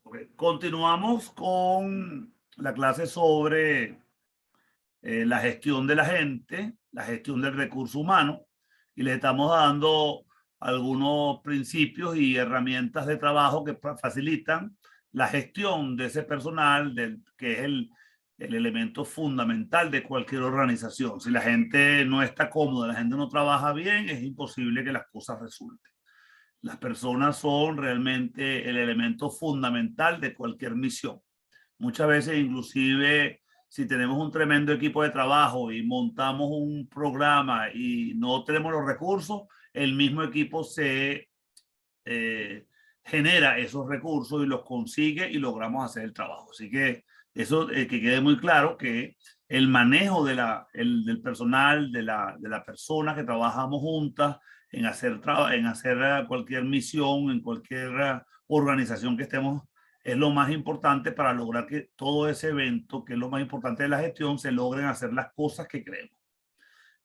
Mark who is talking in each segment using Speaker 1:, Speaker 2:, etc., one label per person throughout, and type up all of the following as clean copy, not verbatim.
Speaker 1: Ok, continuamos con la clase sobre la gestión de la gente, la gestión del recurso humano, y le estamos dando algunos principios y herramientas de trabajo que facilitan la gestión de ese personal, que es el elemento fundamental de cualquier organización. Si la gente no está cómoda, la gente no trabaja bien, es imposible que las cosas resulten. Las personas son realmente el elemento fundamental de cualquier misión. Muchas veces, inclusive, si tenemos un tremendo equipo de trabajo y montamos un programa y no tenemos los recursos, el mismo equipo se genera esos recursos y los consigue y logramos hacer el trabajo. Así que eso, que quede muy claro que el manejo del personal, de la persona que trabajamos juntas en hacer cualquier misión, en cualquier organización que estemos, es lo más importante para lograr que todo ese evento, que es lo más importante de la gestión, se logren hacer las cosas que queremos.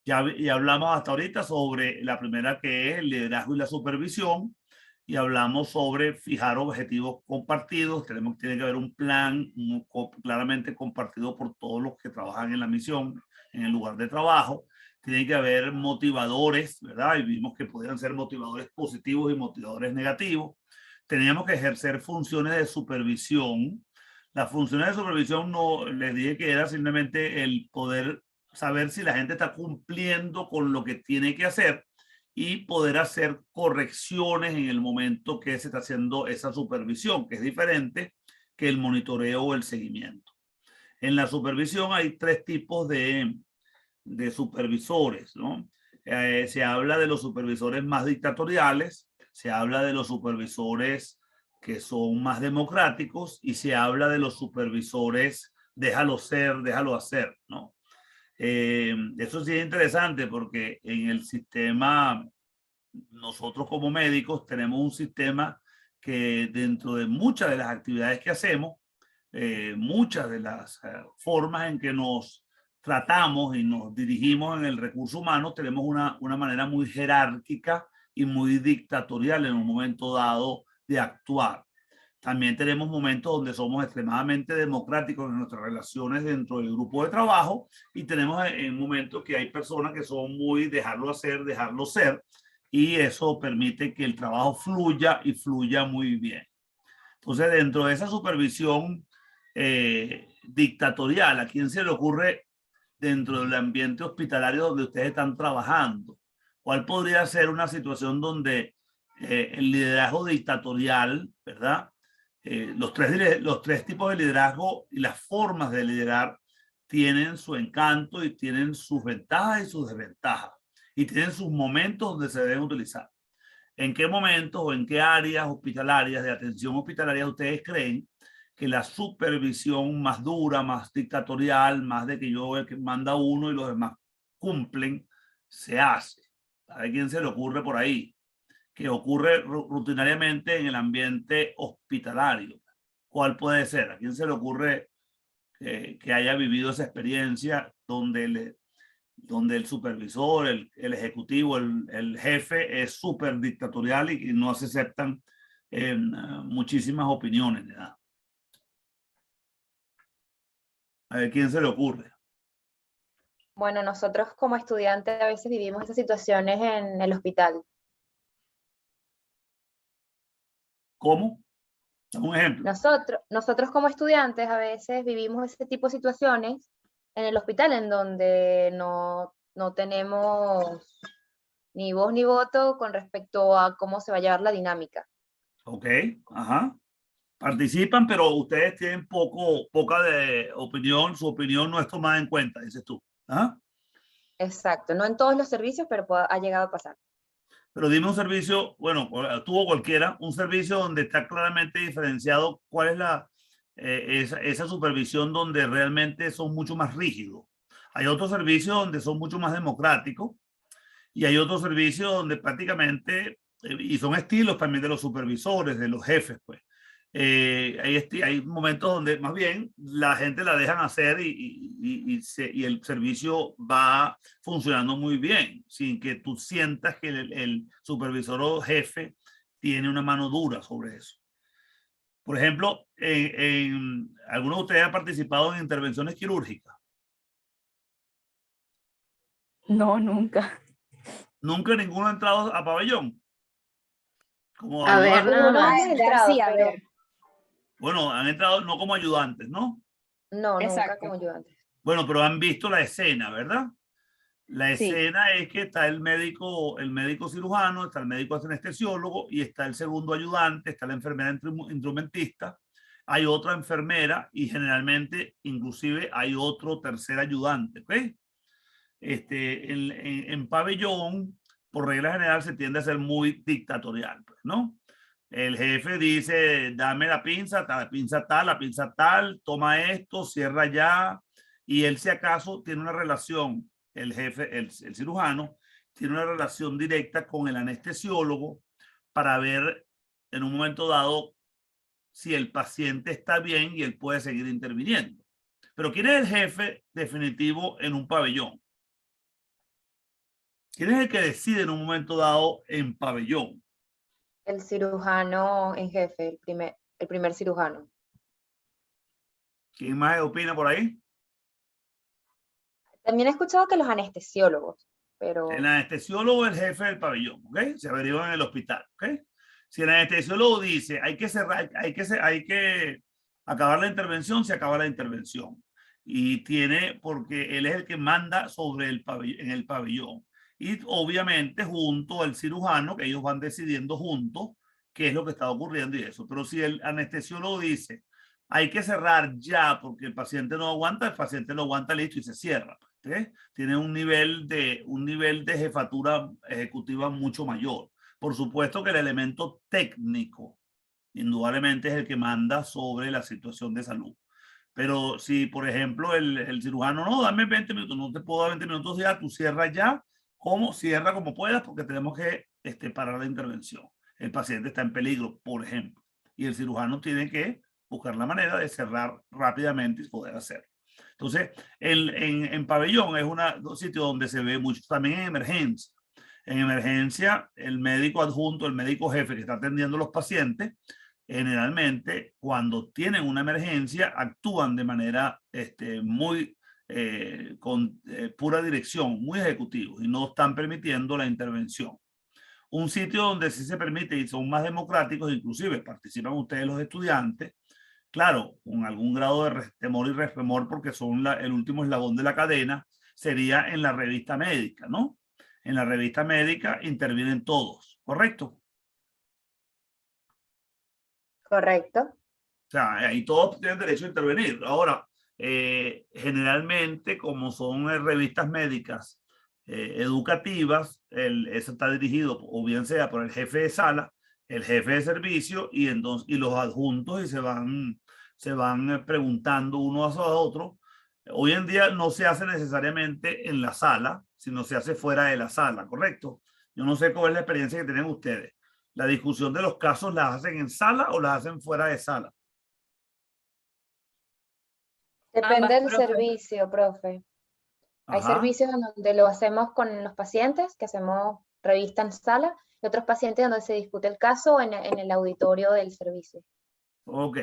Speaker 1: Ya hablamos hasta ahorita sobre la primera, que es el liderazgo y la supervisión, y hablamos sobre fijar objetivos compartidos. Tiene que haber un plan claramente compartido por todos los que trabajan en la misión, en el lugar de trabajo. Tiene que haber motivadores, ¿verdad? Y vimos que podían ser motivadores positivos y motivadores negativos. Teníamos que ejercer funciones de supervisión. Las funciones de supervisión, no les dije que era simplemente el poder saber si la gente está cumpliendo con lo que tiene que hacer y poder hacer correcciones en el momento que se está haciendo esa supervisión, que es diferente que el monitoreo o el seguimiento. En la supervisión hay tres tipos de supervisores, ¿no? Se habla de los supervisores más dictatoriales, se habla de los supervisores que son más democráticos y se habla de los supervisores déjalo ser, déjalo hacer, ¿no? Eso sí es interesante porque en el sistema, nosotros como médicos tenemos un sistema que dentro de muchas de las actividades que hacemos, muchas de las formas en que nos tratamos y nos dirigimos en el recurso humano, tenemos una manera muy jerárquica y muy dictatorial en un momento dado de actuar. También tenemos momentos donde somos extremadamente democráticos en nuestras relaciones dentro del grupo de trabajo, y tenemos en momentos que hay personas que son muy dejarlo hacer, dejarlo ser, y eso permite que el trabajo fluya y fluya muy bien. Entonces, dentro de esa supervisión dictatorial, ¿a quién se le ocurre dentro del ambiente hospitalario donde ustedes están trabajando? ¿Cuál podría ser una situación donde el liderazgo dictatorial, ¿verdad? Los tres tipos de liderazgo y las formas de liderar tienen su encanto y tienen sus ventajas y sus desventajas, y tienen sus momentos donde se deben utilizar. ¿En qué momentos o en qué áreas hospitalarias, de atención hospitalaria, ustedes creen que la supervisión más dura, más dictatorial, más de que yo el que manda uno y los demás cumplen, se hace? ¿A quién se le ocurre por ahí? Que ocurre rutinariamente en el ambiente hospitalario. ¿Cuál puede ser? ¿A quién se le ocurre que haya vivido esa experiencia donde el supervisor, el ejecutivo, el jefe es súper dictatorial y no se aceptan muchísimas opiniones, ¿verdad? A ver, ¿quién se le ocurre?
Speaker 2: Bueno, nosotros como estudiantes a veces vivimos esas situaciones en el hospital.
Speaker 1: ¿Cómo? Dame un ejemplo.
Speaker 2: Nosotros como estudiantes a veces vivimos ese tipo de situaciones en el hospital en donde no tenemos ni voz ni voto con respecto a cómo se va a llevar la dinámica.
Speaker 1: Ok, ajá. Participan, pero ustedes tienen poca de opinión, su opinión no es tomada en cuenta, dices tú. ¿Ah?
Speaker 2: Exacto, no en todos los servicios, pero ha llegado a pasar.
Speaker 1: Pero dime un servicio, bueno, tuvo cualquiera, un servicio donde está claramente diferenciado cuál es esa supervisión donde realmente son mucho más rígidos. Hay otros servicios donde son mucho más democráticos, y hay otros servicios donde prácticamente, y son estilos también de los supervisores, de los jefes, pues. Hay momentos donde más bien la gente la dejan hacer y el servicio va funcionando muy bien, sin que tú sientas que el supervisor o jefe tiene una mano dura sobre eso. Por ejemplo, algunos de ustedes han participado en intervenciones quirúrgicas.
Speaker 3: No, nunca.
Speaker 1: Nunca ninguno ha entrado a pabellón como
Speaker 4: A ver,
Speaker 1: ayudante.
Speaker 4: nada
Speaker 2: Algunos
Speaker 4: más.
Speaker 2: hemos entrado,
Speaker 3: Sí, a
Speaker 2: pero
Speaker 3: ver.
Speaker 1: Bueno, han entrado no como ayudantes, ¿no?
Speaker 2: no, nunca
Speaker 3: Exacto.
Speaker 2: como ayudante.
Speaker 1: Bueno, pero han visto la escena, ¿verdad? La
Speaker 3: Sí.
Speaker 1: escena es que está el médico cirujano, está el médico anestesiólogo y está el segundo ayudante, está la enfermera instrumentista, hay otra enfermera y generalmente inclusive hay otro tercer ayudante, ¿ok? En pabellón, por regla general, se tiende a ser muy dictatorial, pues, ¿no? El jefe dice, dame la pinza tal, toma esto, cierra ya. Y él, si acaso, tiene una relación, el jefe, el cirujano, tiene una relación directa con el anestesiólogo para ver en un momento dado si el paciente está bien y él puede seguir interviniendo. Pero ¿quién es el jefe definitivo en un pabellón? ¿Quién es el que decide en un momento dado en pabellón?
Speaker 2: El cirujano en jefe, el primer cirujano.
Speaker 1: ¿Quién más opina por ahí?
Speaker 2: También he escuchado que los anestesiólogos, pero
Speaker 1: El anestesiólogo es el jefe del pabellón, ¿ok? Se averigua en el hospital, ¿ok? Si el anestesiólogo dice hay que cerrar, hay que acabar la intervención, se acaba la intervención. Y porque él es el que manda sobre el pabellón, en el pabellón. Y obviamente junto al cirujano, que ellos van decidiendo juntos qué es lo que está ocurriendo y eso. Pero si el anestesiólogo dice hay que cerrar ya porque el paciente no aguanta, el paciente no aguanta, listo, y se cierra. ¿Okay? Tiene un nivel de jefatura ejecutiva mucho mayor. Por supuesto que el elemento técnico indudablemente es el que manda sobre la situación de salud. Pero si, por ejemplo, el cirujano, no, dame 20 minutos, no te puedo dar 20 minutos ya, tú cierras ya, cierra como puedas porque tenemos que parar la intervención. El paciente está en peligro, por ejemplo, y el cirujano tiene que buscar la manera de cerrar rápidamente y poder hacerlo. Entonces, en pabellón es un sitio donde se ve mucho, también en emergencia. En emergencia, el médico adjunto, el médico jefe que está atendiendo a los pacientes, generalmente cuando tienen una emergencia actúan de manera muy con pura dirección, muy ejecutivos y no están permitiendo la intervención. Un sitio donde sí se permite y son más democráticos, inclusive participan ustedes los estudiantes, claro, con algún grado de temor y resquemor porque son el último eslabón de la cadena, sería en la revista médica, ¿no? En la revista médica intervienen todos, ¿correcto?
Speaker 2: correcto.
Speaker 1: O sea, ahí todos tienen derecho a intervenir. Ahora, generalmente, como son revistas médicas educativas, eso está dirigido o bien sea por el jefe de sala, el jefe de servicio y los adjuntos y se van preguntando unos a otros. Hoy en día no se hace necesariamente en la sala, sino se hace fuera de la sala, ¿correcto? Yo no sé cuál es la experiencia que tienen ustedes. ¿La discusión de los casos las hacen en sala o las hacen fuera de sala?
Speaker 2: Depende
Speaker 3: Ambas,
Speaker 2: del
Speaker 3: profe.
Speaker 2: servicio, profe. Hay
Speaker 1: Ajá.
Speaker 2: servicios en donde lo hacemos con los pacientes, que hacemos revista en sala, y otros pacientes donde se discute el caso en el auditorio del servicio.
Speaker 1: Ok.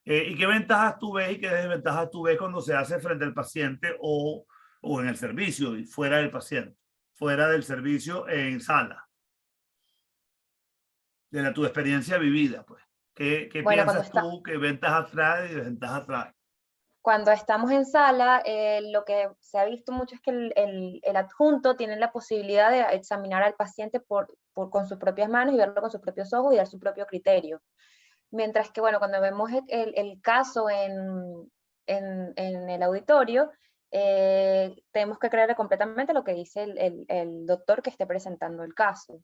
Speaker 1: ¿Y qué ventajas tú ves y qué desventajas tú ves cuando se hace frente al paciente o en el servicio y fuera del paciente? Fuera del servicio en sala. De tu experiencia vivida, pues. ¿Qué
Speaker 2: Bueno,
Speaker 1: piensas tú? ¿Qué ventajas trae y desventajas trae?
Speaker 2: cuando estamos en sala, lo que se ha visto mucho es que el adjunto tiene la posibilidad de examinar al paciente con sus propias manos y verlo con sus propios ojos y dar su propio criterio. Mientras que, bueno, cuando vemos el caso en el auditorio, tenemos que creerle completamente lo que dice el doctor que esté presentando el caso.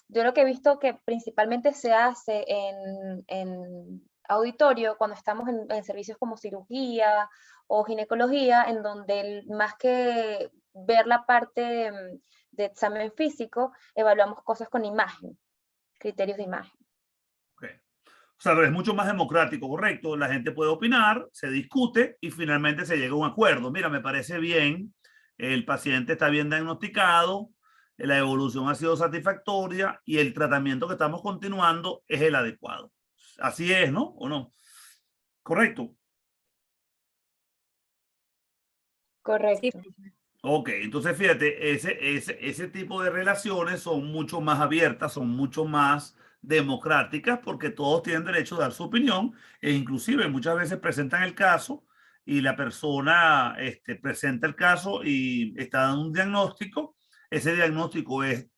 Speaker 2: Yo lo que he visto que principalmente se hace en auditorio cuando estamos en servicios como cirugía o ginecología, en donde más que ver la parte de examen físico, evaluamos cosas con imagen, criterios de imagen.
Speaker 1: Okay. O sea, es mucho más democrático, correcto. La gente puede opinar, se discute y finalmente se llega a un acuerdo. Mira, me parece bien, el paciente está bien diagnosticado, la evolución ha sido satisfactoria y el tratamiento que estamos continuando es el adecuado. Así es, ¿no? ¿O no? Correcto.
Speaker 2: Correcto.
Speaker 1: Ok, entonces fíjate, ese tipo de relaciones son mucho más abiertas, son mucho más democráticas porque todos tienen derecho a dar su opinión e inclusive muchas veces presentan el caso y la persona presenta el caso y está dando un diagnóstico. Ese diagnóstico es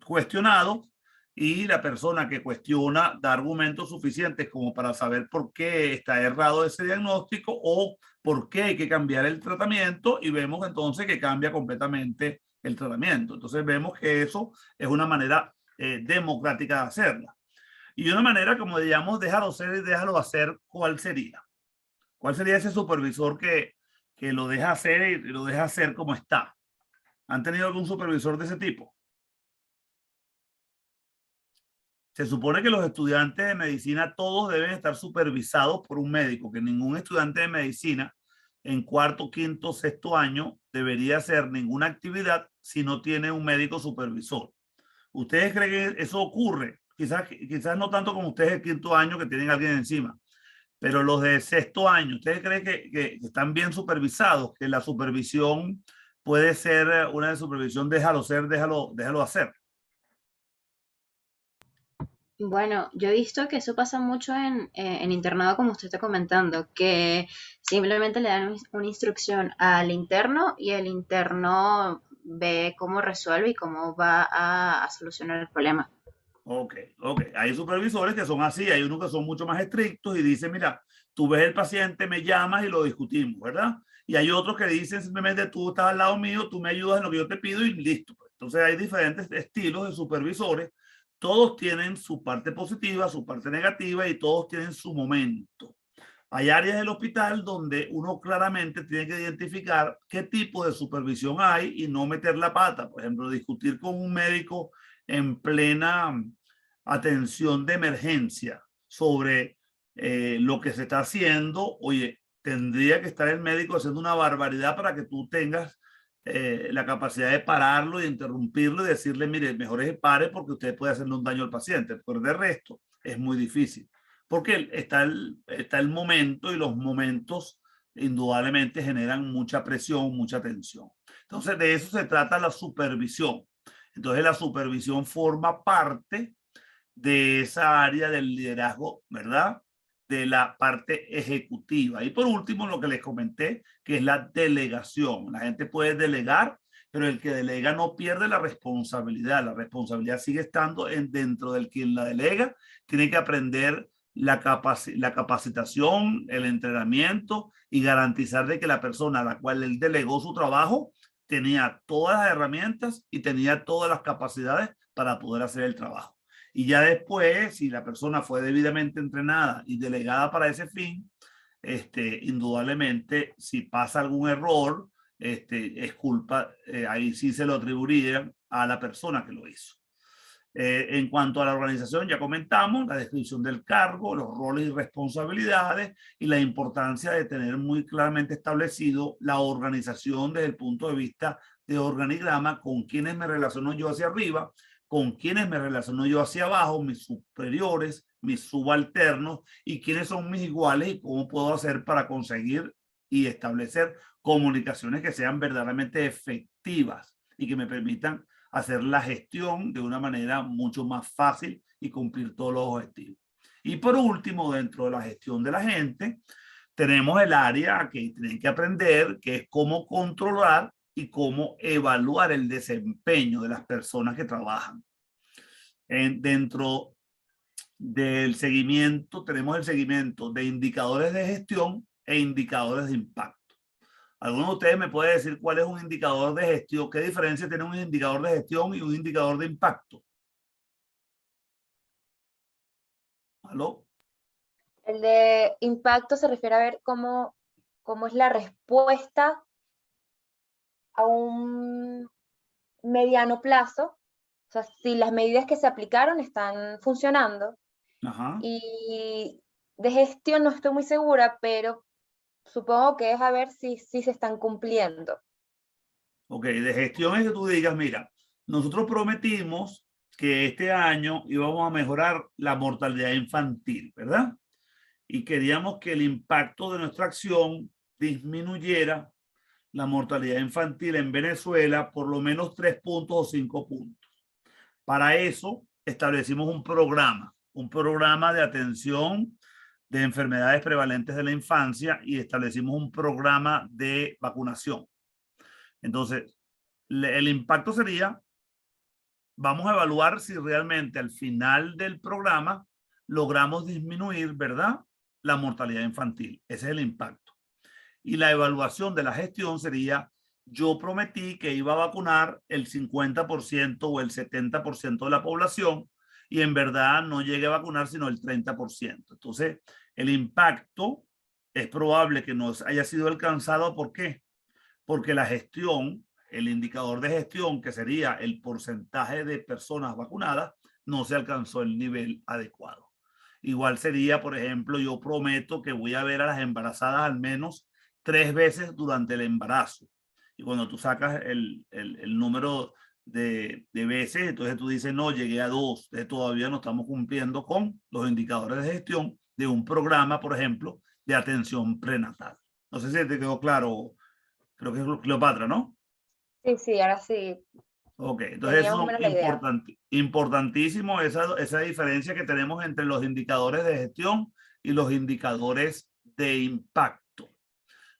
Speaker 1: cuestionado y la persona que cuestiona da argumentos suficientes como para saber por qué está errado ese diagnóstico o por qué hay que cambiar el tratamiento y vemos entonces que cambia completamente el tratamiento. Entonces vemos que eso es una manera democrática de hacerla. Y una manera, como digamos, déjalo ser y déjalo hacer, ¿cuál sería? ¿Cuál sería ese supervisor que lo deja hacer y lo deja hacer como está? ¿Han tenido algún supervisor de ese tipo? Se supone que los estudiantes de medicina todos deben estar supervisados por un médico, que ningún estudiante de medicina en cuarto, quinto, sexto año debería hacer ninguna actividad si no tiene un médico supervisor. ¿Ustedes creen que eso ocurre? Quizás no tanto como ustedes el quinto año que tienen a alguien encima, pero los de sexto año, ¿ustedes creen que están bien supervisados? Que la supervisión puede ser una de supervisión, déjalo ser, déjalo hacer.
Speaker 4: Bueno, yo he visto que eso pasa mucho en internado, como usted está comentando, que simplemente le dan una instrucción al interno y el interno ve cómo resuelve y cómo va a solucionar el problema.
Speaker 1: Ok. Hay supervisores que son así, hay unos que son mucho más estrictos y dicen, mira, tú ves el paciente, me llamas y lo discutimos, ¿verdad? Y hay otros que dicen simplemente, tú estás al lado mío, tú me ayudas en lo que yo te pido y listo. Entonces hay diferentes estilos de supervisores, todos tienen su parte positiva, su parte negativa y todos tienen su momento. Hay áreas del hospital donde uno claramente tiene que identificar qué tipo de supervisión hay y no meter la pata. Por ejemplo, discutir con un médico en plena atención de emergencia sobre lo que se está haciendo. Oye, tendría que estar el médico haciendo una barbaridad para que tú tengas la capacidad de pararlo y interrumpirlo y decirle, mire, mejor es que pare porque usted puede hacerle un daño al paciente. Pero de resto es muy difícil porque está el momento y los momentos indudablemente generan mucha presión, mucha tensión. Entonces de eso se trata la supervisión. Entonces la supervisión forma parte de esa área del liderazgo, ¿verdad? De la parte ejecutiva. Y por último, lo que les comenté, que es la delegación. La gente puede delegar, pero el que delega no pierde la responsabilidad. La responsabilidad sigue estando dentro del quien la delega. Tiene que aprender la capacitación, el entrenamiento y garantizar de que la persona a la cual él delegó su trabajo tenía todas las herramientas y tenía todas las capacidades para poder hacer el trabajo. Y ya después, si la persona fue debidamente entrenada y delegada para ese fin, indudablemente, si pasa algún error, es culpa, ahí sí se lo atribuiría a la persona que lo hizo. En cuanto a la organización, ya comentamos la descripción del cargo, los roles y responsabilidades y la importancia de tener muy claramente establecido la organización desde el punto de vista de organigrama, con quienes me relaciono yo hacia arriba, con quienes me relaciono yo hacia abajo, mis superiores, mis subalternos y quiénes son mis iguales y cómo puedo hacer para conseguir y establecer comunicaciones que sean verdaderamente efectivas y que me permitan hacer la gestión de una manera mucho más fácil y cumplir todos los objetivos. Y por último, dentro de la gestión de la gente, tenemos el área que tienen que aprender, que es cómo controlar y cómo evaluar el desempeño de las personas que trabajan. Dentro del seguimiento, tenemos el seguimiento de indicadores de gestión e indicadores de impacto. ¿Alguno de ustedes me puede decir cuál es un indicador de gestión? ¿Qué diferencia tiene un indicador de gestión y un indicador de impacto? ¿Aló?
Speaker 2: El de impacto se refiere a ver cómo es la respuesta a un mediano plazo, o sea, si las medidas que se aplicaron están funcionando.
Speaker 1: Ajá.
Speaker 2: Y de gestión no estoy muy segura, pero supongo que es a ver si se están cumpliendo.
Speaker 1: Ok, de gestión es que tú digas, mira, nosotros prometimos que este año íbamos a mejorar la mortalidad infantil, ¿verdad? Y queríamos que el impacto de nuestra acción disminuyera la mortalidad infantil en Venezuela por lo menos 3 puntos o 5 puntos. Para eso establecimos un programa de atención de enfermedades prevalentes de la infancia y establecimos un programa de vacunación. Entonces, el impacto sería, vamos a evaluar si realmente al final del programa logramos disminuir, ¿verdad?, la mortalidad infantil. Ese es el impacto. Y la evaluación de la gestión sería, yo prometí que iba a vacunar el 50% o el 70% de la población y en verdad no llegué a vacunar sino el 30%. Entonces, el impacto es probable que no haya sido alcanzado. ¿Por qué? Porque la gestión, el indicador de gestión, que sería el porcentaje de personas vacunadas, no se alcanzó el nivel adecuado. Igual sería, por ejemplo, yo prometo que voy a ver a las embarazadas al menos 3 veces durante el embarazo. Y cuando tú sacas el número de veces, entonces tú dices, no, llegué a 2. Entonces todavía no estamos cumpliendo con los indicadores de gestión de un programa, por ejemplo, de atención prenatal. No sé si te quedó claro, creo que es Cleopatra, ¿no?
Speaker 2: Sí, sí, ahora sí.
Speaker 1: Ok, entonces
Speaker 2: Tenía más o
Speaker 1: eso
Speaker 2: menos
Speaker 1: es
Speaker 2: la idea.
Speaker 1: importantísimo esa diferencia que tenemos entre los indicadores de gestión y los indicadores de impacto.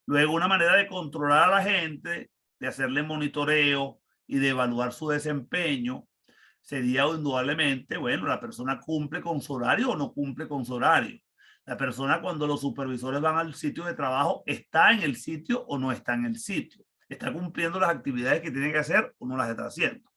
Speaker 1: Luego, una manera de controlar a la gente, de hacerle monitoreo y de evaluar su desempeño sería indudablemente, bueno, la persona cumple con su horario o no cumple con su horario. La persona, cuando los supervisores van al sitio de trabajo, ¿está en el sitio o no está en el sitio? ¿Está cumpliendo las actividades que tiene que hacer o no las está haciendo?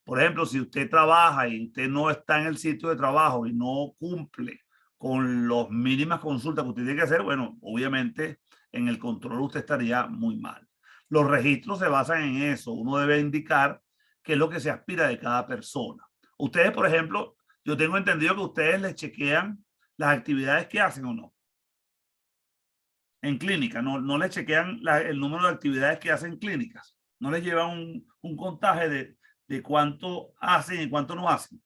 Speaker 1: Por ejemplo, si usted trabaja y usted no está en el sitio de trabajo y no cumple con las mínimas consultas que usted tiene que hacer, bueno, obviamente en el control usted estaría muy mal. Los registros se basan en eso. Uno debe indicar qué es lo que se aspira de cada persona. Ustedes, por ejemplo, yo tengo entendido que ustedes les chequean las actividades que hacen o no. En clínica, no les chequean el número de actividades que hacen en clínicas. No les llevan un contaje de cuánto hacen y cuánto no hacen.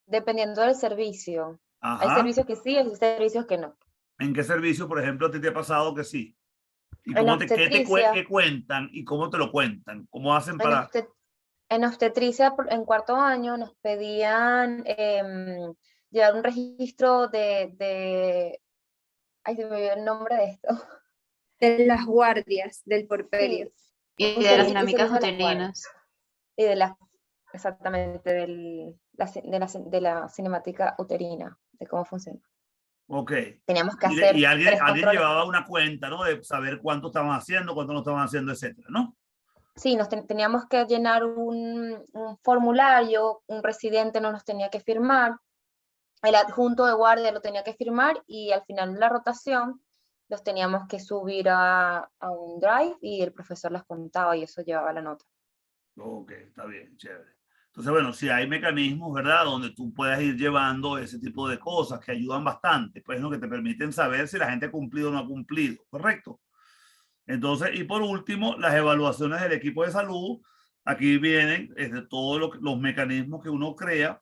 Speaker 2: Dependiendo del servicio. Hay
Speaker 1: Ajá.
Speaker 2: servicios que sí, hay servicios que no.
Speaker 1: ¿En qué servicio, por ejemplo, te ha pasado que sí? ¿Y
Speaker 2: En
Speaker 1: qué cuentan y cómo te lo cuentan? ¿Cómo hacen para...?
Speaker 2: En obstetricia, en cuarto año, nos pedían llevar un registro ay, se me olvidó el nombre de esto.
Speaker 5: De las guardias del porperio.
Speaker 2: Sí,
Speaker 4: Y de las dinámicas uterinas.
Speaker 2: y exactamente, de la cinemática uterina, de cómo funciona.
Speaker 1: Ok.
Speaker 2: Teníamos que hacer
Speaker 1: Y alguien
Speaker 2: controles.
Speaker 1: llevaba una cuenta, ¿no? De saber cuánto estaban haciendo, cuánto no estaban haciendo, etcétera, ¿no?
Speaker 2: Sí, teníamos que llenar un formulario, un residente nos tenía que firmar, el adjunto de guardia lo tenía que firmar y al final de la rotación los teníamos que subir a un drive y el profesor las contaba y eso llevaba la nota.
Speaker 1: Ok, está bien, chévere. Entonces, bueno, si hay mecanismos, ¿verdad? Donde tú puedas ir llevando ese tipo de cosas que ayudan bastante, pues, ¿no? Que te permiten saber si la gente ha cumplido o no ha cumplido, ¿correcto? Entonces, y por último, las evaluaciones del equipo de salud. Aquí vienen todos los mecanismos que uno crea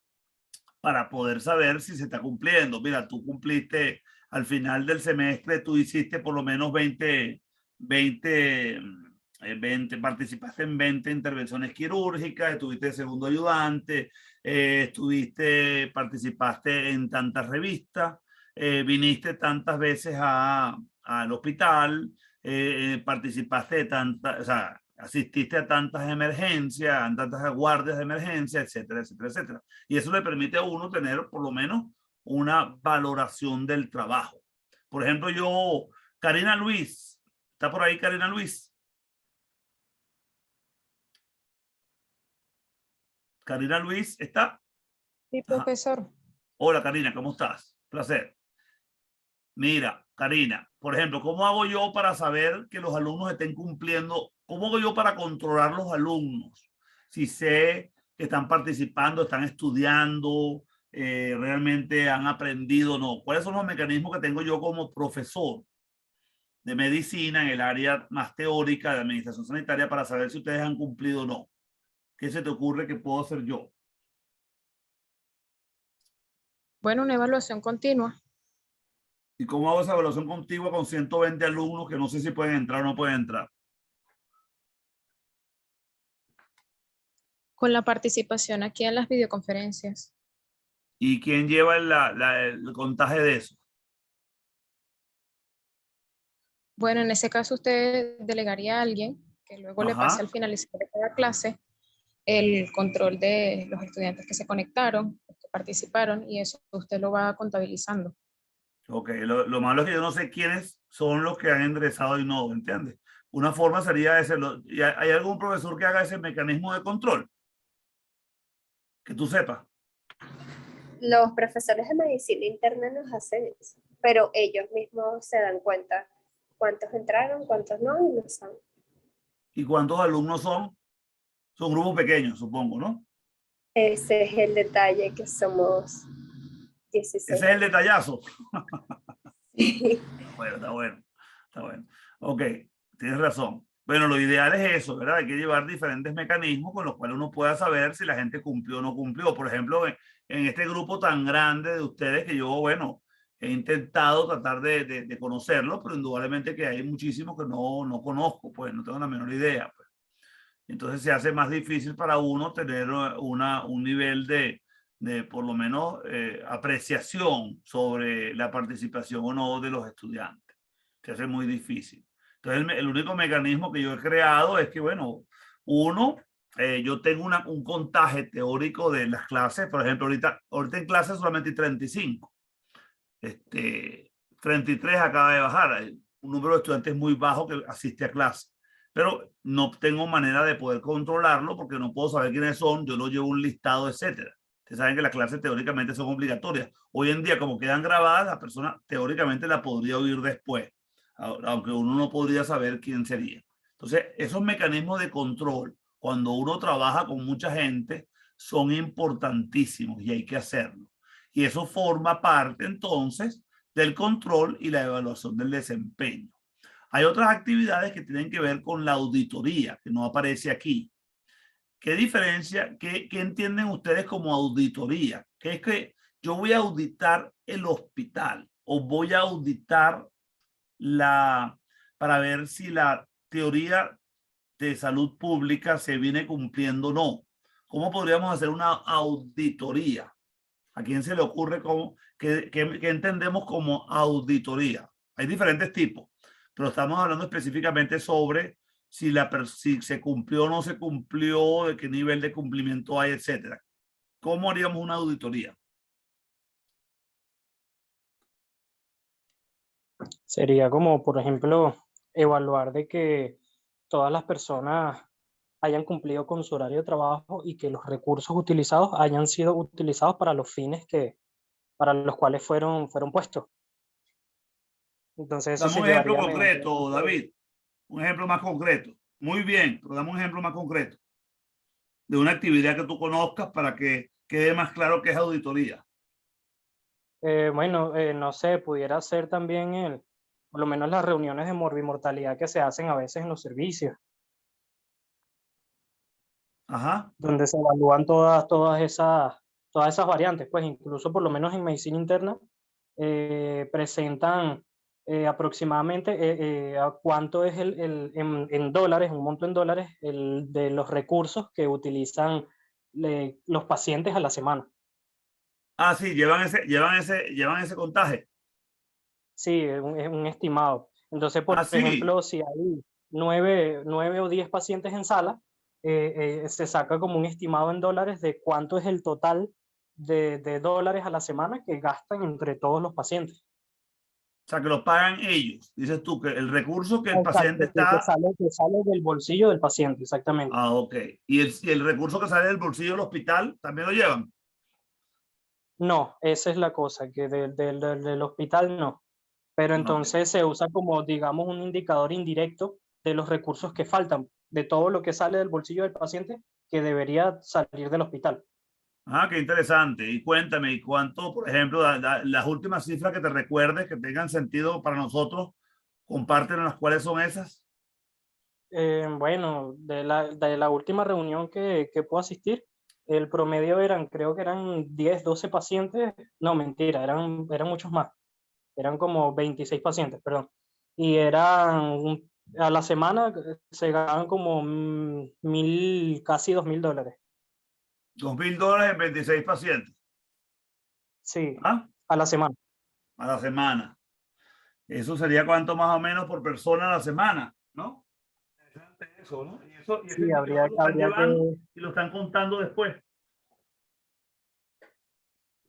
Speaker 1: para poder saber si se está cumpliendo. Mira, tú cumpliste al final del semestre, tú hiciste por lo menos 20 participaste en 20 intervenciones quirúrgicas, estuviste de segundo ayudante, participaste en tantas revistas, viniste tantas veces al hospital, participaste de tantas, o sea, asististe a tantas emergencias, a tantas guardias de emergencia, etcétera, etcétera, etcétera. Y eso le permite a uno tener por lo menos una valoración del trabajo. Por ejemplo, Karina Luis, ¿está por ahí Karina Luis? Karina Luis, ¿está?
Speaker 5: Sí, profesor.
Speaker 1: Ajá. Hola Karina, ¿cómo estás? Placer. Mira, Karina, por ejemplo, ¿cómo hago yo para saber que los alumnos estén cumpliendo? ¿Cómo hago yo para controlar los alumnos? Si sé que están participando, están estudiando, realmente han aprendido o no. ¿Cuáles son los mecanismos que tengo yo como profesor de medicina en el área más teórica de administración sanitaria para saber si ustedes han cumplido o no? ¿Qué se te ocurre que puedo hacer yo?
Speaker 3: Bueno, una evaluación continua.
Speaker 1: ¿Y cómo hago esa evaluación contigua con 120 alumnos que no sé si pueden entrar o no pueden entrar?
Speaker 3: Con la participación aquí en las videoconferencias.
Speaker 1: ¿Y quién lleva el contaje de eso?
Speaker 3: Bueno, en ese caso usted delegaría a alguien que luego le pase
Speaker 1: Ajá.
Speaker 3: al finalizar de cada clase el control de los estudiantes que se conectaron, que participaron, y eso usted lo va contabilizando.
Speaker 1: Ok, lo malo es que yo no sé quiénes son los que han enderezado y no, ¿entiendes? Una forma sería ese. ¿Y hay algún profesor que haga ese mecanismo de control? Que tú sepas.
Speaker 5: Los profesores de medicina interna nos hacen eso, pero ellos mismos se dan cuenta cuántos entraron, cuántos no, y no son.
Speaker 1: ¿Y cuántos alumnos son? Son grupos pequeños, supongo, ¿no?
Speaker 5: Ese es el detalle, que somos 16.
Speaker 1: Ese es el detallazo.
Speaker 5: Sí.
Speaker 1: Bueno, está bueno. Está bueno. Ok, tienes razón. Bueno, lo ideal es eso, ¿verdad? Hay que llevar diferentes mecanismos con los cuales uno pueda saber si la gente cumplió o no cumplió. Por ejemplo, en este grupo tan grande de ustedes que yo, bueno, he intentado tratar de conocerlo, pero indudablemente que hay muchísimos que no conozco, pues no tengo la menor idea, pues. Entonces se hace más difícil para uno tener un nivel de por lo menos apreciación sobre la participación o no de los estudiantes. Se hace muy difícil. Entonces el único mecanismo que yo he creado es que, bueno, yo tengo un contaje teórico de las clases. Por ejemplo, ahorita en clase solamente hay 35. 33 acaba de bajar. Hay un número de estudiantes muy bajo que asiste a clase, pero no tengo manera de poder controlarlo porque no puedo saber quiénes son. Yo no llevo un listado, etcétera. Ustedes saben que las clases teóricamente son obligatorias. Hoy en día, como quedan grabadas, la persona teóricamente la podría oír después, aunque uno no podría saber quién sería. Entonces, esos mecanismos de control, cuando uno trabaja con mucha gente, son importantísimos y hay que hacerlo. Y eso forma parte entonces del control y la evaluación del desempeño. Hay otras actividades que tienen que ver con la auditoría, que no aparece aquí. ¿Qué diferencia, qué entienden ustedes como auditoría? Que es que yo voy a auditar el hospital o voy a auditar para ver si la teoría de salud pública se viene cumpliendo o no. ¿Cómo podríamos hacer una auditoría? ¿A quién se le ocurre qué entendemos como auditoría? Hay diferentes tipos, pero estamos hablando específicamente sobre si se cumplió o no se cumplió, de qué nivel de cumplimiento hay, etcétera. ¿Cómo haríamos una auditoría?
Speaker 6: Sería como, por ejemplo, evaluar de que todas las personas hayan cumplido con su horario de trabajo y que los recursos utilizados hayan sido utilizados para los fines para los cuales fueron puestos. Entonces eso
Speaker 1: Dame
Speaker 6: se
Speaker 1: un ejemplo
Speaker 6: llevaría mediante...
Speaker 1: concreto, David. Un ejemplo más concreto. Muy bien, pero dame un ejemplo más concreto de una actividad que tú conozcas para que quede más claro qué es auditoría.
Speaker 6: Bueno, no sé, pudiera ser también por lo menos las reuniones de morbimortalidad que se hacen a veces en los servicios,
Speaker 1: Ajá.
Speaker 6: donde se evalúan todas esas variantes, pues incluso por lo menos en medicina interna presentan aproximadamente a cuánto es en dólares, un monto en dólares, de los recursos que utilizan los pacientes a la semana.
Speaker 1: Ah, sí, llevan ese contaje.
Speaker 6: Sí, es un estimado. Entonces, por
Speaker 1: Ah, sí.
Speaker 6: ejemplo, si hay 9 o 10 pacientes en sala, se saca como un estimado en dólares de cuánto es el total de dólares a la semana que gastan entre todos los pacientes.
Speaker 1: O sea, que lo pagan ellos. Dices tú que el recurso que el paciente
Speaker 6: Exacto, que
Speaker 1: está...
Speaker 6: sale del bolsillo del paciente, exactamente.
Speaker 1: Ah, ok. ¿Y el recurso que sale del bolsillo del hospital también lo llevan?
Speaker 6: No, esa es la cosa, que del hospital no. Pero
Speaker 1: Ah, ok.
Speaker 6: entonces se usa como, digamos, un indicador indirecto de los recursos que faltan, de todo lo que sale del bolsillo del paciente que debería salir del hospital.
Speaker 1: Ah, qué interesante. Y cuéntame, ¿y cuánto, por ejemplo, las últimas cifras que te recuerdes que tengan sentido para nosotros, comparten las cuáles son esas?
Speaker 6: Bueno, de la última reunión que puedo asistir, el promedio eran, creo que eran 10, 12 pacientes, no, mentira, eran muchos más, eran como 26 pacientes, perdón, y a la semana se ganaban como casi $2,000,
Speaker 1: $2,000 en 26 pacientes.
Speaker 6: sí,
Speaker 1: ¿Ah?
Speaker 6: a la semana.
Speaker 1: A la semana. Eso sería cuánto más o menos por persona a la semana, ¿no? Interesante eso, ¿no? Y ese
Speaker 6: Sí,
Speaker 1: dinero lo están
Speaker 6: habría
Speaker 1: llevando
Speaker 6: que,
Speaker 1: y lo están contando después.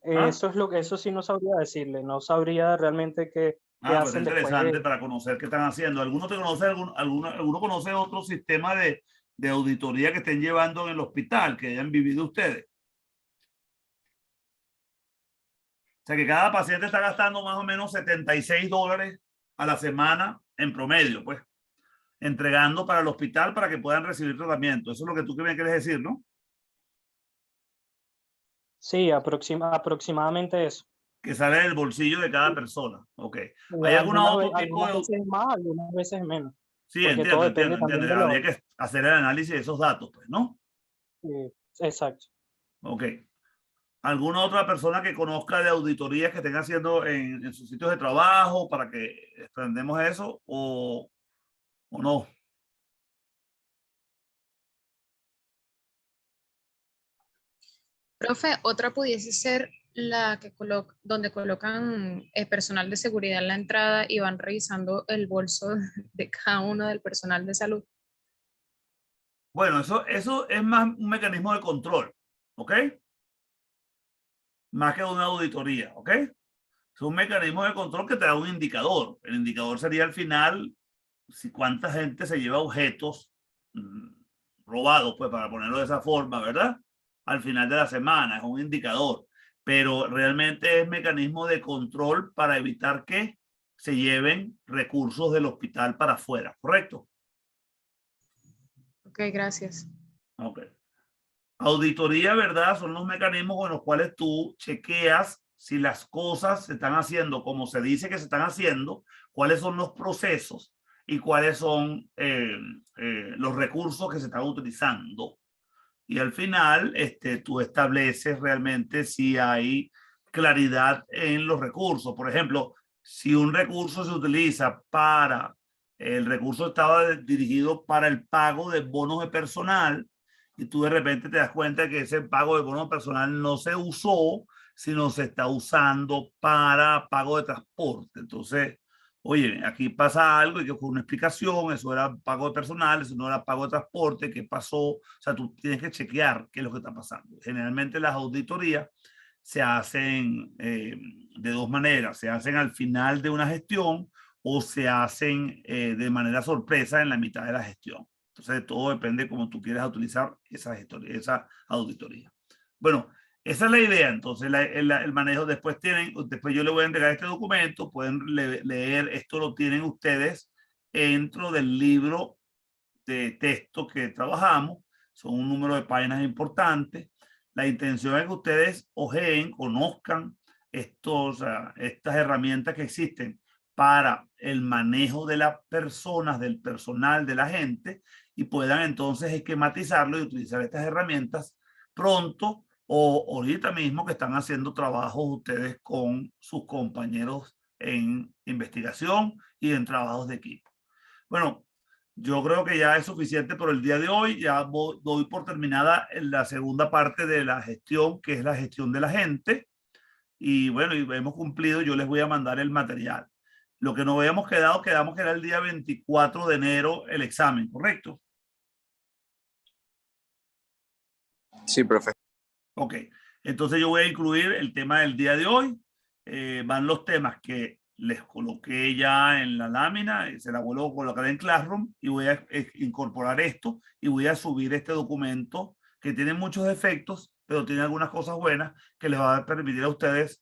Speaker 1: ¿Ah?
Speaker 6: eso sí no sabría decirle, no sabría realmente qué
Speaker 1: Pues es
Speaker 6: hacen después
Speaker 1: interesante
Speaker 6: de...
Speaker 1: para conocer qué están haciendo. ¿Alguno te conoce, alguno conoce otro sistema de auditoría que estén llevando en el hospital, que hayan vivido ustedes? O sea, que cada paciente está gastando más o menos $76 a la semana en promedio, pues, entregando para el hospital para que puedan recibir tratamiento. Eso es lo que tú me quieres decir, ¿no?
Speaker 6: Sí, aproximadamente eso.
Speaker 1: Que sale del bolsillo de cada persona. Ok. ¿Hay algún otro tipo
Speaker 6: Algunas
Speaker 1: de...?
Speaker 6: veces más, algunas veces menos,
Speaker 1: Sí,
Speaker 6: porque todo
Speaker 1: entiendo,
Speaker 6: depende
Speaker 1: entiendo,
Speaker 6: también
Speaker 1: entiendo.
Speaker 6: de los...
Speaker 1: Habría que hacer el análisis de esos datos, pues, ¿no?
Speaker 6: Exacto.
Speaker 1: Ok. ¿Alguna otra persona que conozca de auditorías que estén haciendo en sus sitios de trabajo para que extendemos eso o no?
Speaker 3: Profe, otra pudiese ser la que donde colocan personal de seguridad en la entrada y van revisando el bolso de cada uno del personal de salud.
Speaker 1: Bueno, eso es más un mecanismo de control, ¿ok? Más que una auditoría, ¿ok? Es un mecanismo de control que te da un indicador. El indicador sería al final si cuánta gente se lleva objetos robados, pues para ponerlo de esa forma, ¿verdad? Al final de la semana, es un indicador, pero realmente es mecanismo de control para evitar que se lleven recursos del hospital para afuera, ¿correcto?
Speaker 3: Ok, gracias.
Speaker 1: Ok. Auditoría, ¿verdad? Son los mecanismos con los cuales tú chequeas si las cosas se están haciendo como se dice que se están haciendo, cuáles son los procesos y cuáles son los recursos que se están utilizando. Y al final, tú estableces realmente si hay claridad en los recursos. Por ejemplo, si un recurso se utiliza el recurso estaba dirigido para el pago de bonos de personal, y tú de repente te das cuenta que ese pago de bono personal no se usó, sino se está usando para pago de transporte. Entonces, oye, aquí pasa algo y que fue una explicación, eso era pago de personal, eso no era pago de transporte, ¿qué pasó? O sea, tú tienes que chequear qué es lo que está pasando. Generalmente las auditorías se hacen de dos maneras, se hacen al final de una gestión o se hacen de manera sorpresa en la mitad de la gestión. Entonces, todo depende de cómo tú quieras utilizar esa auditoría. Bueno, esa es la idea. Entonces, el manejo después yo le voy a entregar este documento, pueden leer, esto lo tienen ustedes dentro del libro de texto que trabajamos. Son un número de páginas importantes. La intención es que ustedes ojeen, conozcan estas herramientas que existen para el manejo de las personas, del personal, de la gente, y puedan entonces esquematizarlo y utilizar estas herramientas pronto o ahorita mismo que están haciendo trabajos ustedes con sus compañeros en investigación y en trabajos de equipo. Bueno, yo creo que ya es suficiente por el día de hoy. Ya doy por terminada la segunda parte de la gestión, que es la gestión de la gente. Y bueno, y hemos cumplido. Yo les voy a mandar el material. Lo que nos habíamos quedamos que era el día 24 de enero el examen, ¿correcto?
Speaker 7: Sí, profe.
Speaker 1: Ok, entonces yo voy a incluir el tema del día de hoy. Van los temas que les coloqué ya en la lámina, se la vuelvo a colocar en Classroom y voy a incorporar esto y voy a subir este documento que tiene muchos defectos, pero tiene algunas cosas buenas que les va a permitir a ustedes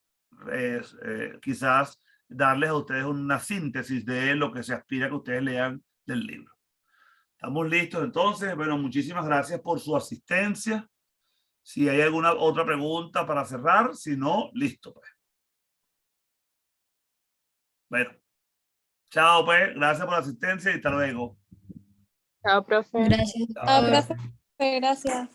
Speaker 1: quizás darles a ustedes una síntesis de lo que se aspira que ustedes lean del libro. ¿Estamos listos entonces? Bueno, muchísimas gracias por su asistencia. Si hay alguna otra pregunta para cerrar, si no, listo, pues. Bueno, chao, pues. Gracias por la asistencia y hasta luego.
Speaker 3: Chao, profe.
Speaker 8: Gracias.
Speaker 1: Chao.
Speaker 8: Profe, gracias.